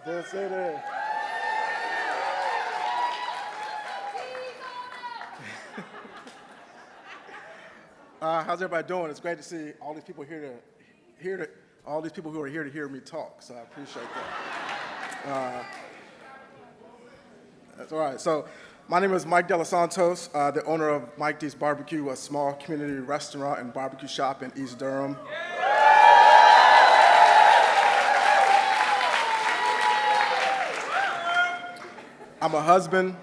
The city. How's everybody doing? It's great to see all these people all these people who are here to hear me talk. So I appreciate that. That's all right. So my name is Mike De Los Santos, the owner of Mike D's Barbecue, a small community restaurant and barbecue shop in East Durham. I'm a husband,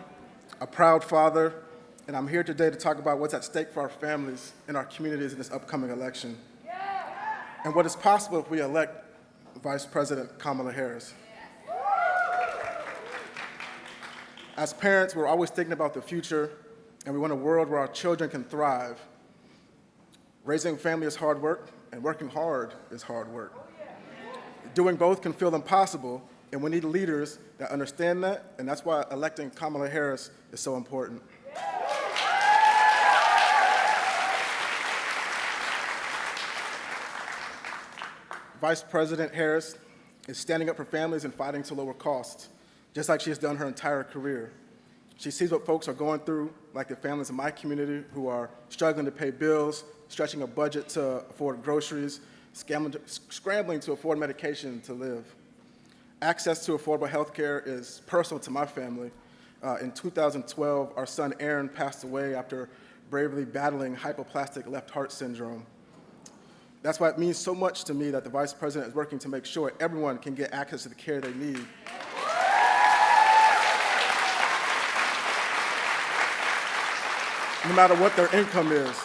a proud father, and I'm here today to talk about what's at stake for our families and our communities in this upcoming election, and what is possible if we elect Vice President Kamala Harris. As parents, we're always thinking about the future, and we want a world where our children can thrive. Raising a family is hard work, and working hard is hard work. Doing both can feel impossible, and we need leaders that understand that, and that's why electing Kamala Harris is so important. Vice President Harris is standing up for families and fighting to lower costs, just like she has done her entire career. She sees what folks are going through, like the families in my community who are struggling to pay bills, stretching a budget to afford groceries, scrambling to afford medication to live. Access to affordable health care is personal to my family. In 2012, our son Aaron passed away after bravely battling hypoplastic left heart syndrome. That's why it means so much to me that the Vice President is working to make sure everyone can get access to the care they need. No matter what their income is.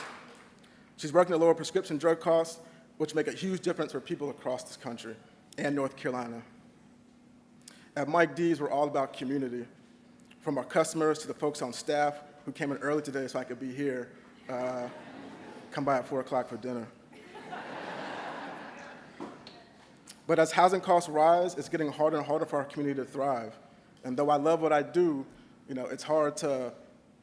She's working to lower prescription drug costs, which make a huge difference for people across this country and North Carolina. At Mike D's, we're all about community, from our customers to the folks on staff who came in early today so I could be here. Come by at 4 o'clock for dinner. But as housing costs rise, it's getting harder and harder for our community to thrive. And though I love what I do, it's hard to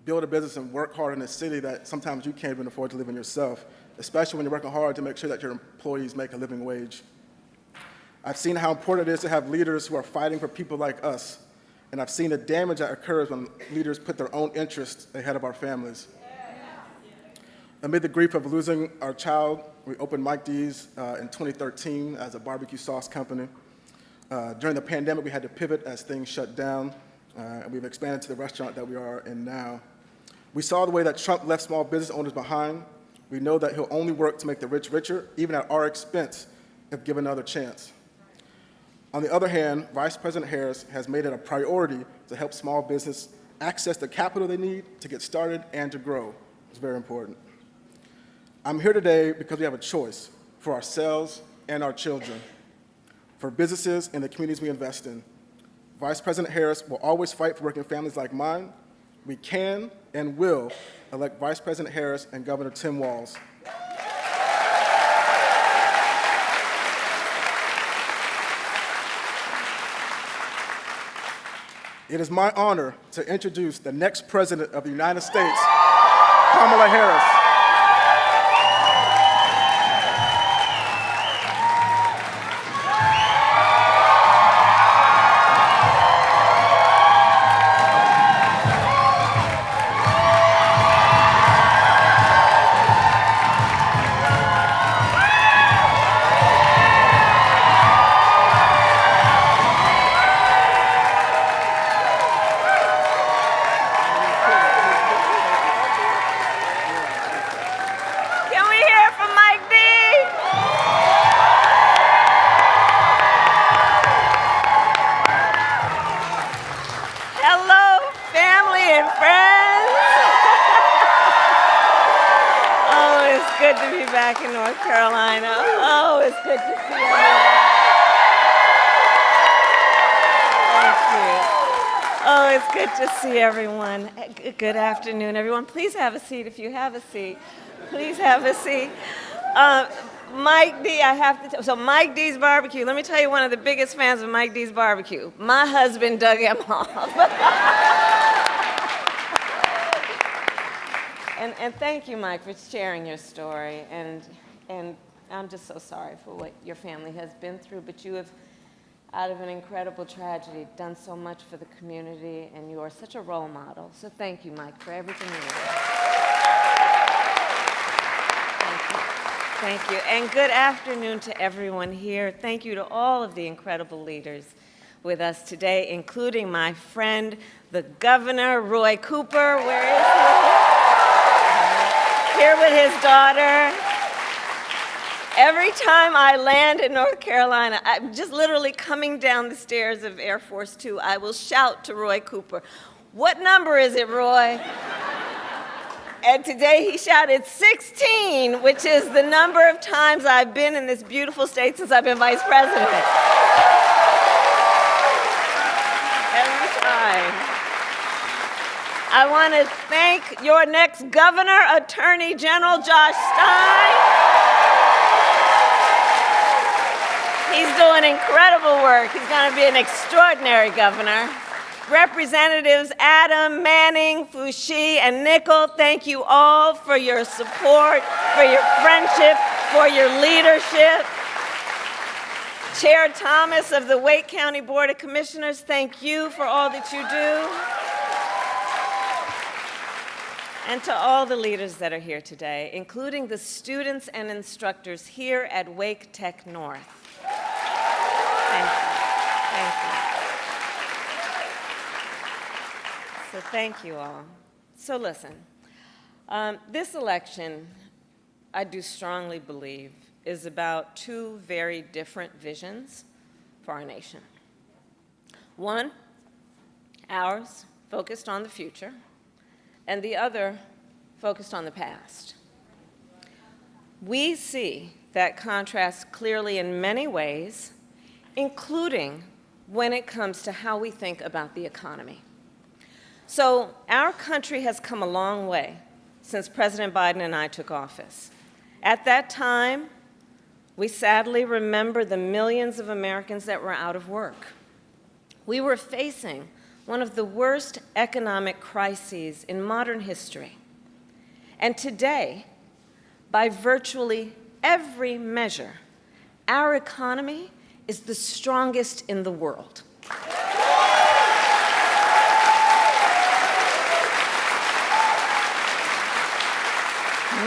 build a business and work hard in a city that sometimes you can't even afford to live in yourself, especially when you're working hard to make sure that your employees make a living wage. I've seen how important it is to have leaders who are fighting for people like us, and I've seen the damage that occurs when leaders put their own interests ahead of our families. Amid the grief of losing our child, we opened Mike D's in 2013 as a barbecue sauce company. During the pandemic, we had to pivot as things shut down, and we've expanded to the restaurant that we are in now. We saw the way that Trump left small business owners behind. We know that he'll only work to make the rich richer, even at our expense, if given another chance. On the other hand, Vice President Harris has made it a priority to help small business access the capital they need to get started and to grow. It's very important. I'm here today because we have a choice for ourselves and our children, for businesses and the communities we invest in. Vice President Harris will always fight for working families like mine. We can and will elect Vice President Harris and Governor Tim Walz. It is my honor to introduce the next President of the United States, Kamala Harris. Back in North Carolina. Oh, it's good to see everyone. Thank you. Oh, it's good to see everyone. Good afternoon, everyone. Please have a seat if you have a seat. Please have a seat. Mike D, so Mike D's Barbecue, let me tell you one of the biggest fans of Mike D's Barbecue. My husband dug him off. And thank you, Mike, for sharing your story. And I'm just so sorry for what your family has been through. But you out of an incredible tragedy, done so much for the community, and you are such a role model. So thank you, Mike, for everything you do. Thank you. Thank you. And good afternoon to everyone here. Thank you to all of the incredible leaders with us today, including my friend, the Governor, Roy Cooper. Where is he? Here with his daughter. Every time I land in North Carolina, I'm just literally coming down the stairs of Air Force Two, I will shout to Roy Cooper, "What number is it, Roy?" And today he shouted 16, which is the number of times I've been in this beautiful state since I've been vice president. Every time. I want to thank your next governor, Attorney General Josh Stein. He's doing incredible work. He's going to be an extraordinary governor. Representatives Adam, Manning, Foushee, and Nickel, thank you all for your support, for your friendship, for your leadership. Chair Thomas of the Wake County Board of Commissioners, thank you for all that you do. And to all the leaders that are here today, including the students and instructors here at Wake Tech North. Thank you. Thank you. So thank you all. So listen, this election, I do strongly believe, is about two very different visions for our nation. One, ours, focused on the future, and the other, focused on the past. We see that contrast clearly in many ways, including when it comes to how we think about the economy. So our country has come a long way since President Biden and I took office. At that time, we sadly remember the millions of Americans that were out of work. We were facing one of the worst economic crises in modern history. And today, by virtually every measure, our economy is the strongest in the world.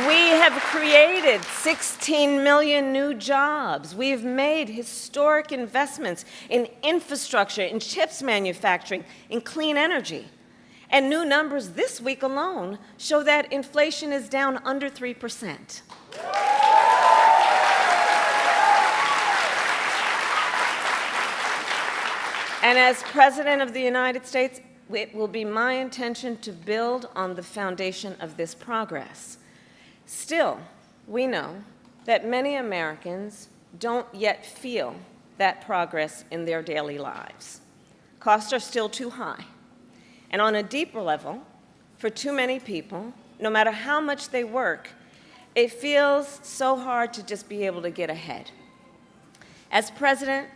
We have created 16 million new jobs. We've made historic investments in infrastructure, in chips manufacturing, in clean energy. And new numbers this week alone show that inflation is down under 3%. And as President of the United States, it will be my intention to build on the foundation of this progress. Still, we know that many Americans don't yet feel that progress in their daily lives. Costs are still too high. And on a deeper level, for too many people, no matter how much they work, it feels so hard to just be able to get ahead. As president,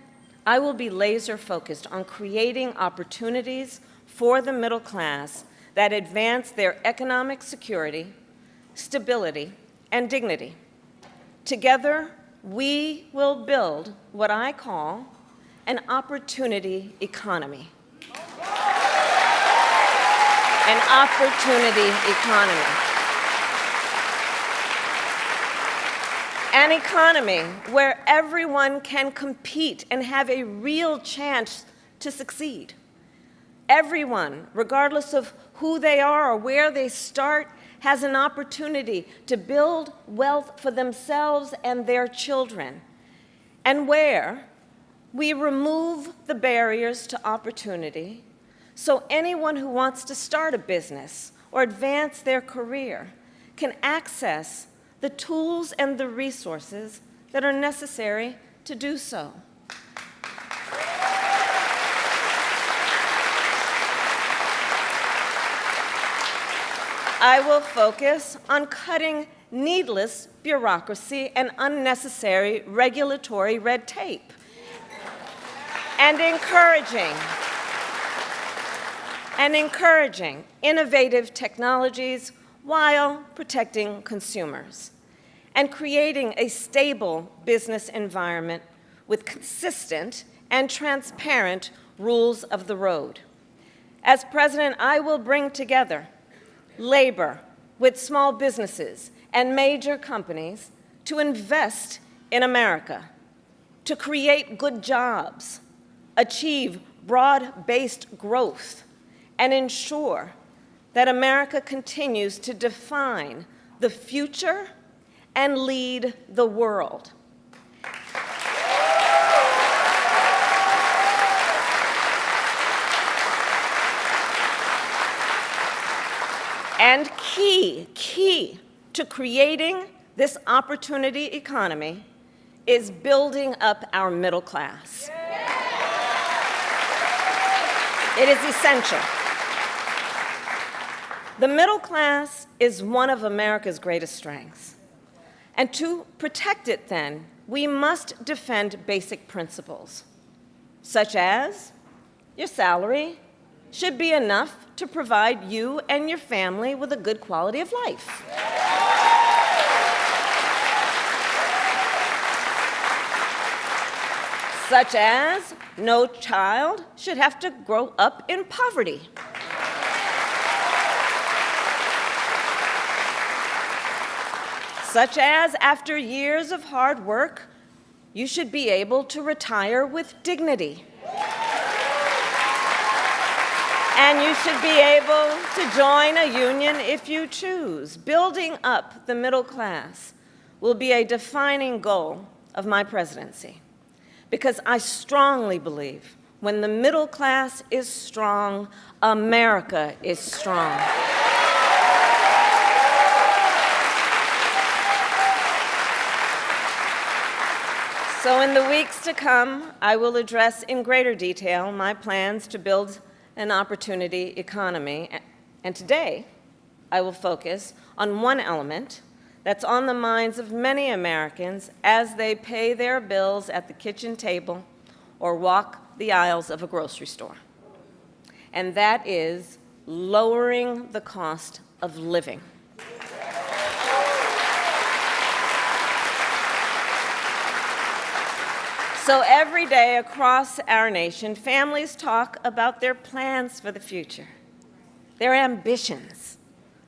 I will be laser focused on creating opportunities for the middle class that advance their economic security, stability, and dignity. Together, we will build what I call an opportunity economy. An opportunity economy. An economy where everyone can compete and have a real chance to succeed. Everyone, regardless of who they are or where they start, has an opportunity to build wealth for themselves and their children, and where we remove the barriers to opportunity so anyone who wants to start a business or advance their career can access the tools and the resources that are necessary to do so. I will focus on cutting needless bureaucracy and unnecessary regulatory red tape, and encouraging innovative technologies while protecting consumers, and creating a stable business environment with consistent and transparent rules of the road. As president, I will bring together labor with small businesses and major companies to invest in America, to create good jobs, achieve broad-based growth, and ensure that America continues to define the future and lead the world. And key to creating this opportunity economy is building up our middle class. It is essential. The middle class is one of America's greatest strengths. And to protect it, then, we must defend basic principles, such as your salary should be enough to provide you and your family with a good quality of life. Such as no child should have to grow up in poverty. Such as after years of hard work, you should be able to retire with dignity. And you should be able to join a union if you choose. Building up the middle class will be a defining goal of my presidency, because I strongly believe when the middle class is strong, America is strong. So in the weeks to come, I will address in greater detail my plans to build an opportunity economy. And today, I will focus on one element that's on the minds of many Americans as they pay their bills at the kitchen table or walk the aisles of a grocery store. And that is lowering the cost of living. So every day across our nation, families talk about their plans for the future, their ambitions,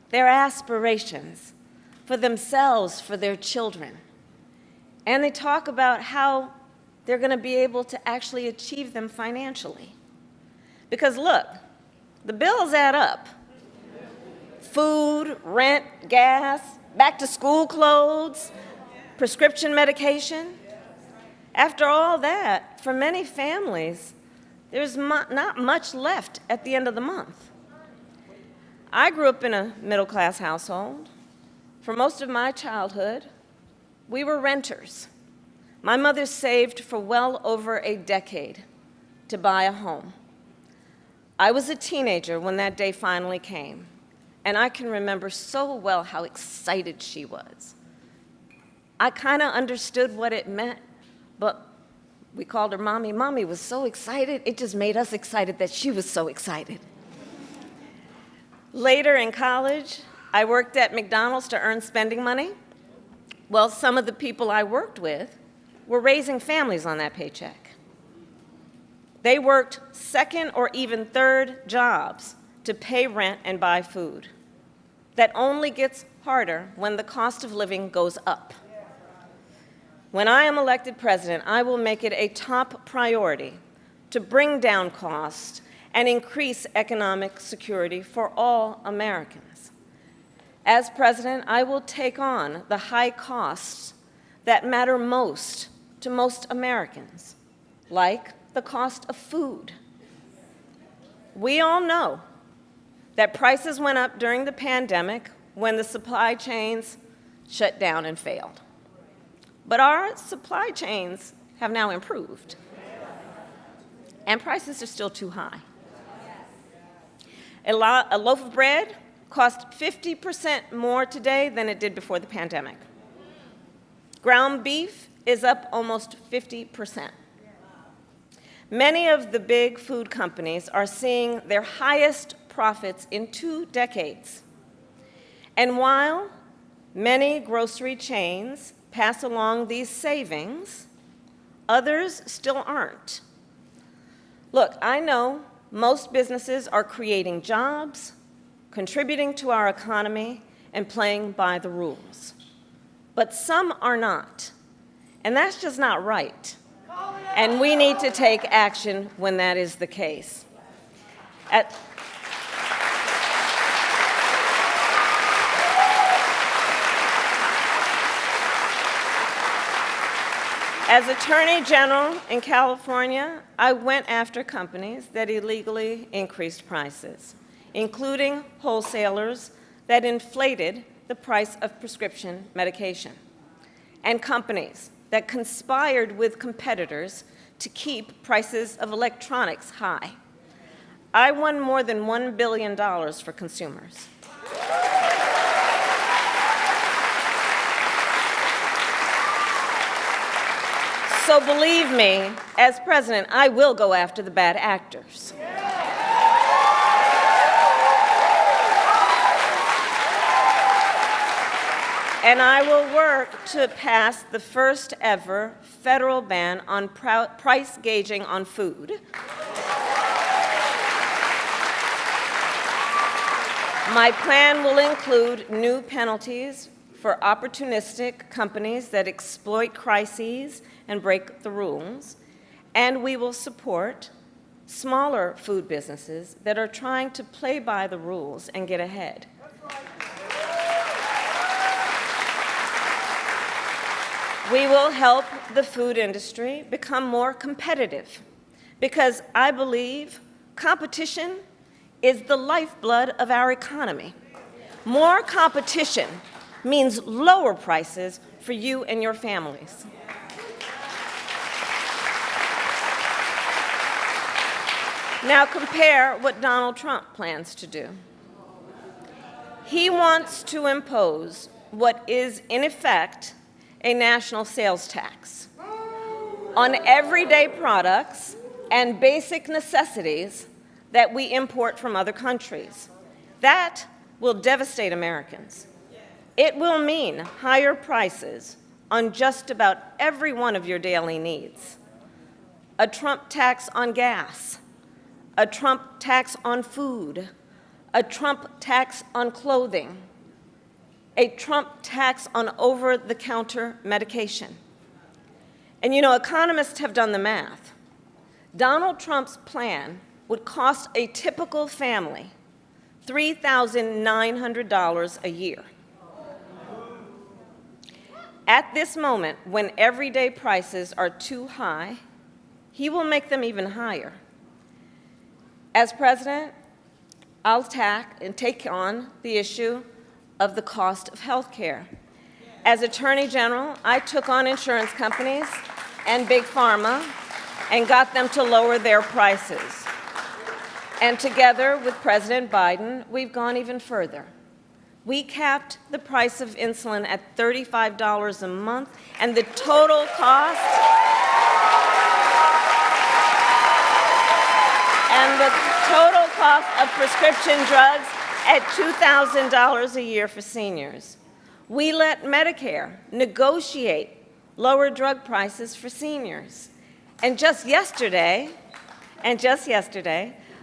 their aspirations for themselves, for their children. And they talk about how they're going to be able to actually achieve them financially. Because look, the bills add up. Food, rent, gas, back to school clothes, prescription medication. After all that, for many families, there's not much left at the end of the month. I grew up in a middle-class household. For most of my childhood, we were renters. My mother saved for well over a decade to buy a home. I was a teenager when that day finally came, and I can remember so well how excited she was. I kind of understood what it meant, but we called her Mommy. Mommy was so excited, it just made us excited that she was so excited. Later in college, I worked at McDonald's to earn spending money. Well, some of the people I worked with were raising families on that paycheck. They worked second or even third jobs to pay rent and buy food. That only gets harder when the cost of living goes up. When I am elected president, I will make it a top priority to bring down costs and increase economic security for all Americans. As president, I will take on the high costs that matter most to most Americans, like the cost of food. We all know that prices went up during the pandemic when the supply chains shut down and failed. But our supply chains have now improved, and prices are still too high. A loaf of bread costs 50% more today than it did before the pandemic. Ground beef is up almost 50%. Many of the big food companies are seeing their highest profits in 2 decades. And while many grocery chains pass along these savings, others still aren't. Look, I know most businesses are creating jobs, contributing to our economy, and playing by the rules. But some are not. And that's just not right. And we need to take action when that is the case. As Attorney General in California, I went after companies that illegally increased prices, including wholesalers that inflated the price of prescription medication, and companies that conspired with competitors to keep prices of electronics high. I won more than $1 billion for consumers. So believe me, as president, I will go after the bad actors. And I will work to pass the first ever federal ban on price gauging on food. My plan will include new penalties for opportunistic companies that exploit crises and break the rules, and we will support smaller food businesses that are trying to play by the rules and get ahead. We will help the food industry become more competitive because I believe competition is the lifeblood of our economy. More competition means lower prices for you and your families. Now compare what Donald Trump plans to do. He wants to impose what is, in effect, a national sales tax on everyday products and basic necessities that we import from other countries. That will devastate Americans. It will mean higher prices on just about every one of your daily needs. A Trump tax on gas, a Trump tax on food, a Trump tax on clothing, a Trump tax on over-the-counter medication. And you know, economists have done the math. Donald Trump's plan would cost a typical family $3,900 a year. At this moment, when everyday prices are too high, he will make them even higher. As president, I'll take on the issue of the cost of health care. As Attorney General, I took on insurance companies and Big Pharma and got them to lower their prices. And together with President Biden, we've gone even further. We capped the price of insulin at $35 a month, and the total cost of prescription drugs at $2,000 a year for seniors. We let Medicare negotiate lower drug prices for seniors. And just yesterday,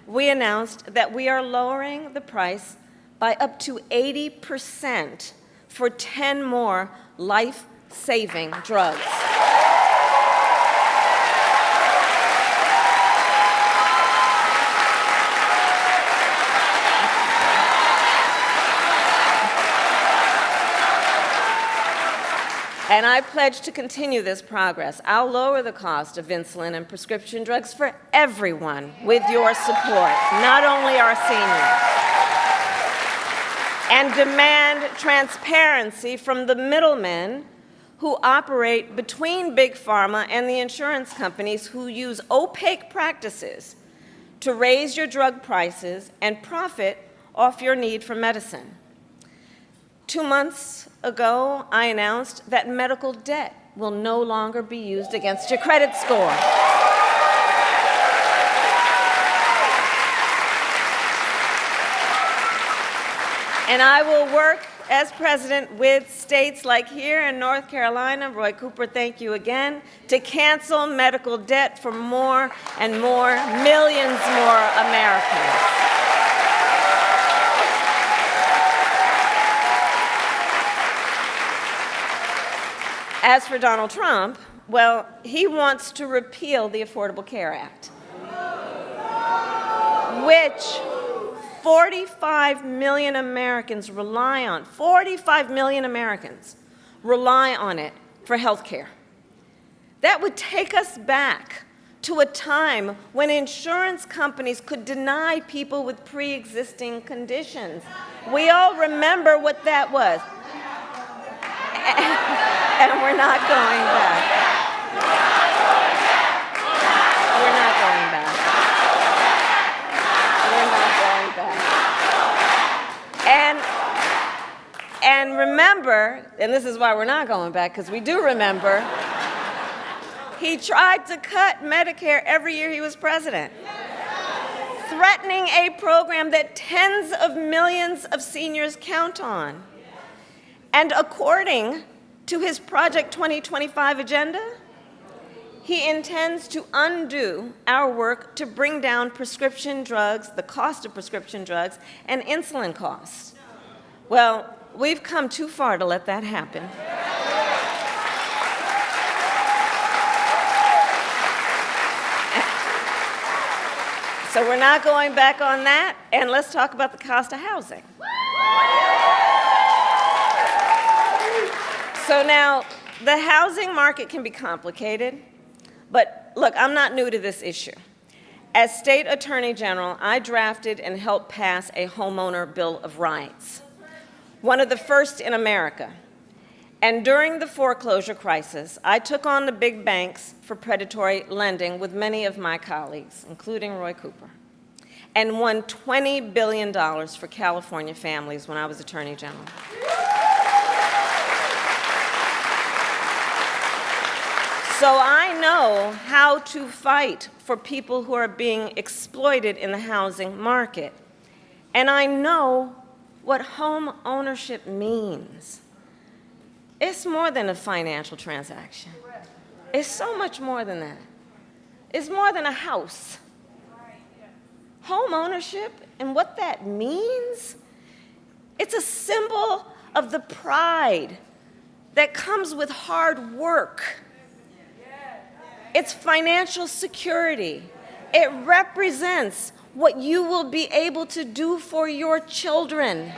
we announced that we are lowering the price by up to 80% for 10 more life-saving drugs. And I pledge to continue this progress. I'll lower the cost of insulin and prescription drugs for everyone with your support, not only our seniors. And demand transparency from the middlemen who operate between Big Pharma and the insurance companies who use opaque practices to raise your drug prices and profit off your need for medicine. 2 months ago, I announced that medical debt will no longer be used against your credit score. And I will work as president with states like here in North Carolina, Roy Cooper, thank you again, to cancel medical debt for more and more, millions more Americans. As for Donald Trump, well, he wants to repeal the Affordable Care Act, which 45 million Americans rely on. 45 million Americans rely on it for health care. That would take us back to a time when insurance companies could deny people with pre-existing conditions. We all remember what that was. And we're not going back. We're not going back. We're not going back. And remember, and this is why we're not going back, because we do remember, he tried to cut Medicare every year he was president, threatening a program that tens of millions of seniors count on. And according to his Project 2025 agenda, he intends to undo our work to bring down prescription drugs, the cost of prescription drugs, and insulin costs. Well, we've come too far to let that happen. So we're not going back on that, and let's talk about the cost of housing. So now, the housing market can be complicated, but look, I'm not new to this issue. As State Attorney General, I drafted and helped pass a homeowner Bill of Rights, one of the first in America. And during the foreclosure crisis, I took on the big banks for predatory lending with many of my colleagues, including Roy Cooper, and won $20 billion for California families when I was Attorney General. So I know how to fight for people who are being exploited in the housing market. And I know what home ownership means. It's more than a financial transaction. It's so much more than that. It's more than a house. Home ownership and what that means, it's a symbol of the pride that comes with hard work. It's financial security. It represents what you will be able to do for your children.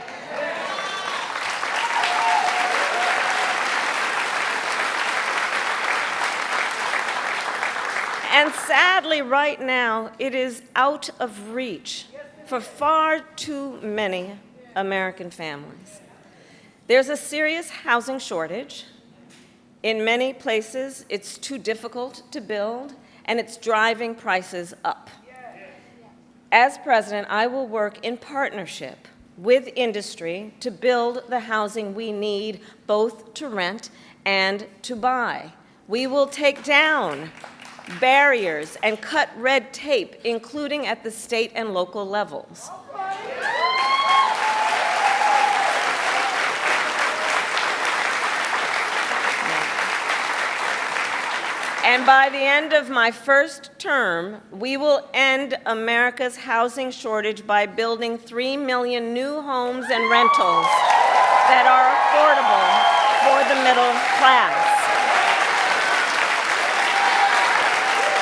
And sadly, right now, it is out of reach for far too many American families. There's a serious housing shortage. In many places, it's too difficult to build, and it's driving prices up. As president, I will work in partnership with industry to build the housing we need, both to rent and to buy. We will take down barriers and cut red tape, including at the state and local levels. And by the end of my first term, we will end America's housing shortage by building 3 million new homes and rentals that are affordable for the middle class.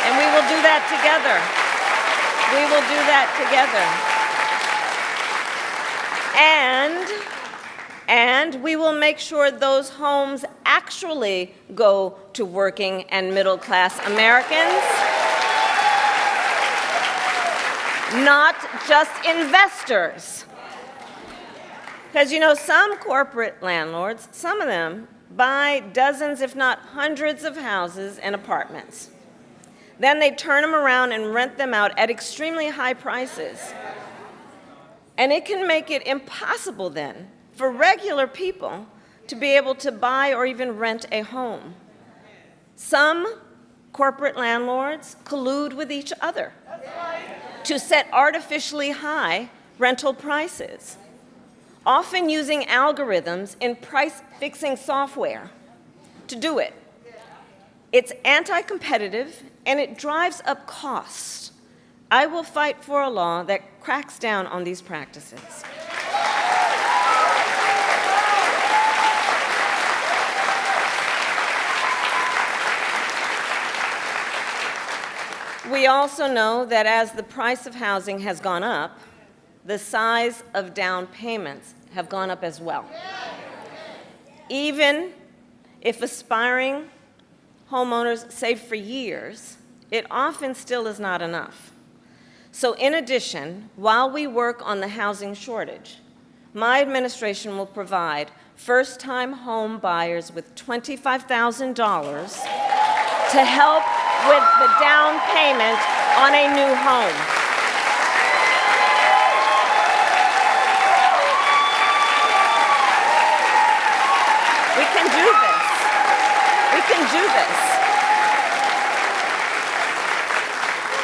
And we will do that together. We will do that together. And we will make sure those homes actually go to working and middle class Americans, not just investors. Because you know, some corporate landlords, some of them buy dozens, if not hundreds of houses and apartments. Then they turn them around and rent them out at extremely high prices. And it can make it impossible then for regular people to be able to buy or even rent a home. Some corporate landlords collude with each other to set artificially high rental prices. often using algorithms in price-fixing software to do it. It's anti-competitive, and it drives up costs. I will fight for a law that cracks down on these practices. We also know that as the price of housing has gone up, the size of down payments have gone up as well. Even if aspiring homeowners save for years, it often still is not enough. So in addition, while we work on the housing shortage, my administration will provide first-time home buyers with $25,000 to help with the down payment on a new home. We can do this. We can do this.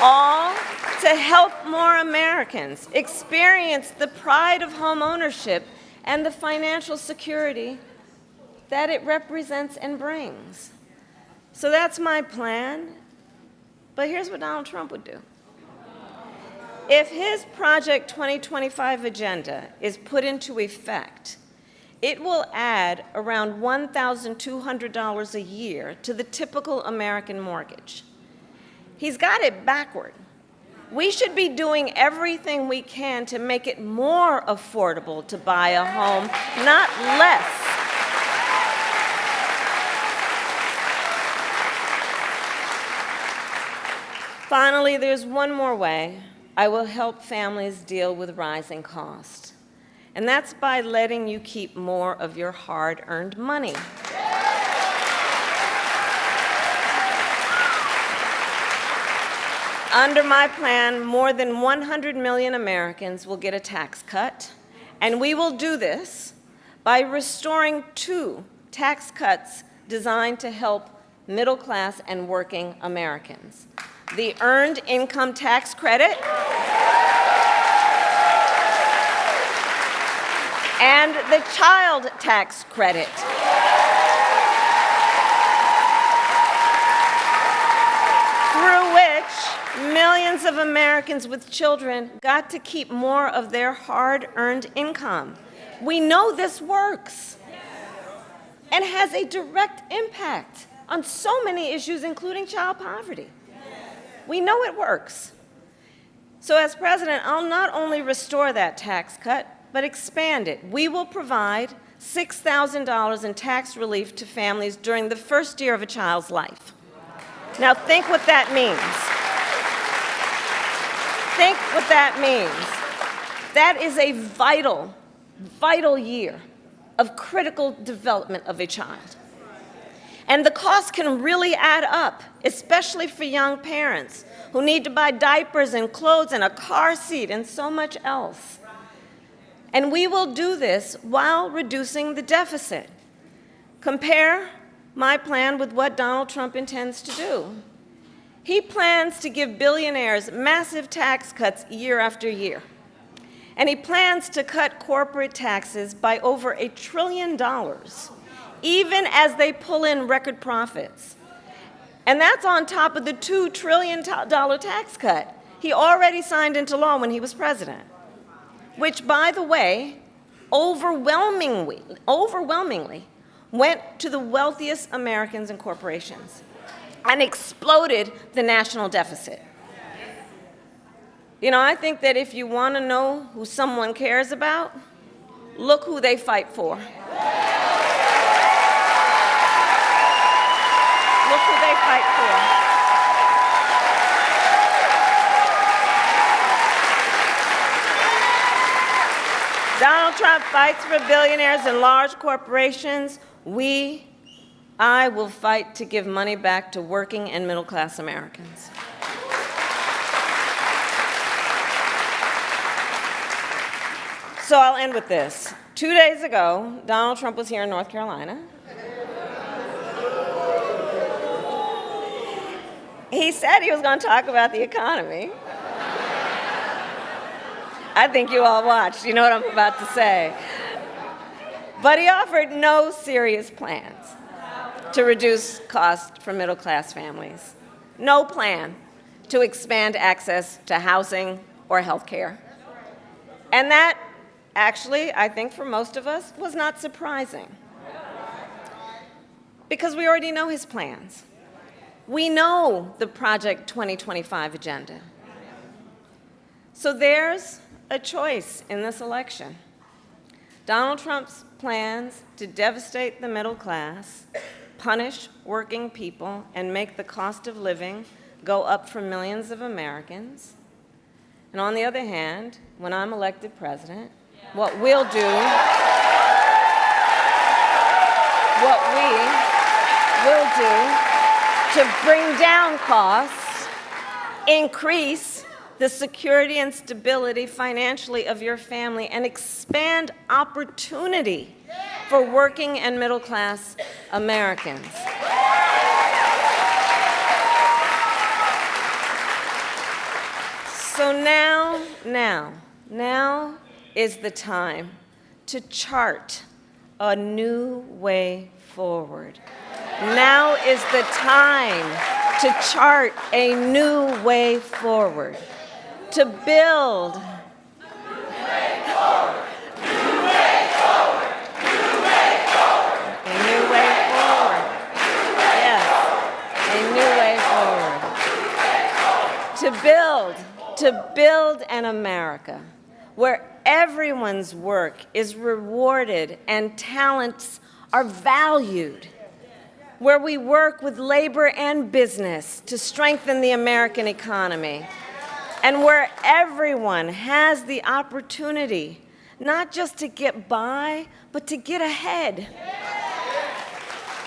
All to help more Americans experience the pride of home ownership and the financial security that it represents and brings. So that's my plan. But here's what Donald Trump would do. If his Project 2025 agenda is put into effect, it will add around $1,200 a year to the typical American mortgage. He's got it backward. We should be doing everything we can to make it more affordable to buy a home, not less. Finally, there's one more way I will help families deal with rising costs, and that's by letting you keep more of your hard-earned money. Under my plan, more than 100 million Americans will get a tax cut, and we will do this by restoring 2 tax cuts designed to help middle-class and working Americans: the Earned Income Tax Credit and the Child Tax Credit. Through which millions of Americans with children got to keep more of their hard-earned income. We know this works and has a direct impact on so many issues, including child poverty. We know it works. So as president, I'll not only restore that tax cut, but expand it. We will provide $6,000 in tax relief to families during the first year of a child's life. Now think what that means. Think what that means. That is a vital, vital year of critical development of a child. And the cost can really add up, especially for young parents who need to buy diapers and clothes and a car seat and so much else. And we will do this while reducing the deficit. Compare my plan with what Donald Trump intends to do. He plans to give billionaires massive tax cuts year after year. And he plans to cut corporate taxes by over $1 trillion, even as they pull in record profits. And that's on top of the $2 trillion tax cut he already signed into law when he was president, which, by the way, overwhelmingly went to the wealthiest Americans and corporations and exploded the national deficit. You know, I think that if you want to know who someone cares about, look who they fight for. Look who they fight for. Donald Trump fights for billionaires and large corporations. I will fight to give money back to working and middle-class Americans. So I'll end with this. 2 days ago, Donald Trump was here in North Carolina. He said he was going to talk about the economy. I think you all watched. You know what I'm about to say. But he offered no serious plans to reduce costs for middle-class families. No plan to expand access to housing or health care. And that, actually, I think for most of us, was not surprising. Because we already know his plans. We know the Project 2025 agenda. So there's a choice in this election. Donald Trump's plans to devastate the middle class, punish working people, and make the cost of living go up for millions of Americans. And on the other hand, when I'm elected president, what we will do to bring down costs, increase the security and stability financially of your family, and expand opportunity for working and middle-class Americans. So now is the time to chart a new way forward. Now is the time to chart a new way forward, to build to build an America where everyone's work is rewarded and talents are valued, where we work with labor and business to strengthen the American economy, and where everyone has the opportunity not just to get by, but to get ahead.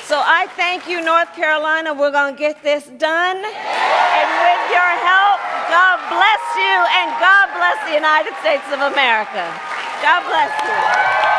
So I thank you, North Carolina. We're going to get this done. And with your help, God bless you, and God bless the United States of America. God bless you.